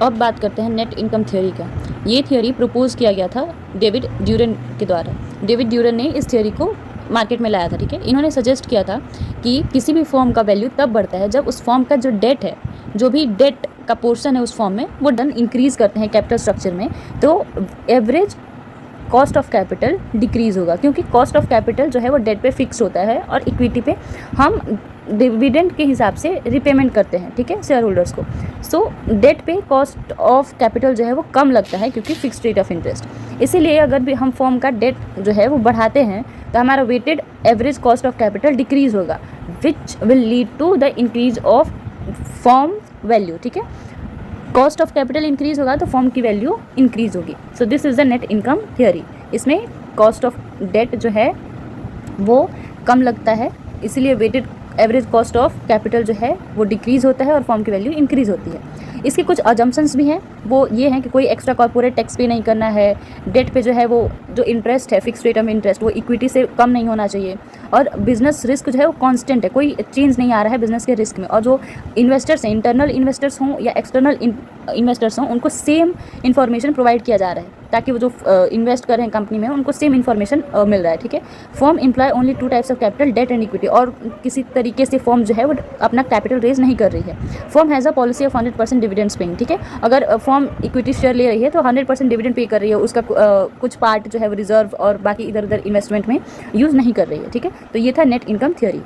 अब बात करते हैं नेट इनकम थ्योरी का। ये थ्योरी प्रपोज किया गया था डेविड ड्यूरेन के द्वारा। डेविड ड्यूरेन ने इस थ्योरी को मार्केट में लाया था, ठीक है। इन्होंने सजेस्ट किया था कि किसी भी फॉर्म का वैल्यू तब बढ़ता है जब उस फॉर्म का जो डेट है, जो भी डेट का पोर्शन है उस फॉर्म में, वो डन इंक्रीज़ करते हैं कैपिटल स्ट्रक्चर में, तो average cost of capital decrease होगा, क्योंकि कॉस्ट ऑफ कैपिटल जो है वो डेट पे फिक्स होता है और इक्विटी पे हम डिविडेंड के हिसाब से रिपेमेंट करते हैं, ठीक है, शेयर होल्डर्स को। सो डेट पे कॉस्ट ऑफ कैपिटल जो है वो कम लगता है, क्योंकि फिक्स रेट ऑफ इंटरेस्ट। इसीलिए अगर भी हम फॉर्म का डेट जो है वो बढ़ाते हैं तो हमारा weighted average cost of capital decrease होगा, which will lead to the increase of firm value, ठीक है। कॉस्ट ऑफ कैपिटल इंक्रीज होगा तो फॉर्म की वैल्यू इंक्रीज होगी। So this is the net income theory. इसमें कॉस्ट ऑफ डेट जो है वो कम लगता है, इसीलिए weighted average cost of capital जो है वो डिक्रीज़ होता है और फॉर्म की वैल्यू इंक्रीज़ होती है। इसके कुछ अजम्पशंस भी हैं, वो ये हैं कि कोई एक्स्ट्रा कॉर्पोरेट टैक्स पे नहीं करना है, डेट पे जो है वो जो इंटरेस्ट है, फिक्स रेट ऑफ इंटरेस्ट, वो इक्विटी से कम नहीं होना चाहिए, और बिजनेस रिस्क जो है वो कांस्टेंट है, कोई चेंज नहीं आ रहा है बिजनेस के रिस्क में। और जो इन्वेस्टर्स हैं, इंटरनल इन्वेस्टर्स हों या एक्सटर्नल इन्वेस्टर्स हों, उनको सेम इन्फॉर्मेशन प्रोवाइड किया जा रहा है, ताकि वो जो इन्वेस्ट कर रहे हैं कंपनी में उनको सेम इन्फॉर्मेशन मिल रहा है, ठीक है। Firm employ only 2 types of capital, debt and equity, और किसी तरीके से फर्म जो है वो अपना कैपिटल रेज नहीं कर रही है। Firm has a policy of 100% dividends paying, ठीक है। अगर फर्म इक्विटी शेयर ले रही है तो 100% डिविडेंड पे कर रही है, उसका कुछ पार्ट जो है वो रिजर्व और बाकी इधर उधर इन्वेस्टमेंट में यूज़ नहीं कर रही है, ठीक है। तो ये था नेट इनकम थ्योरी।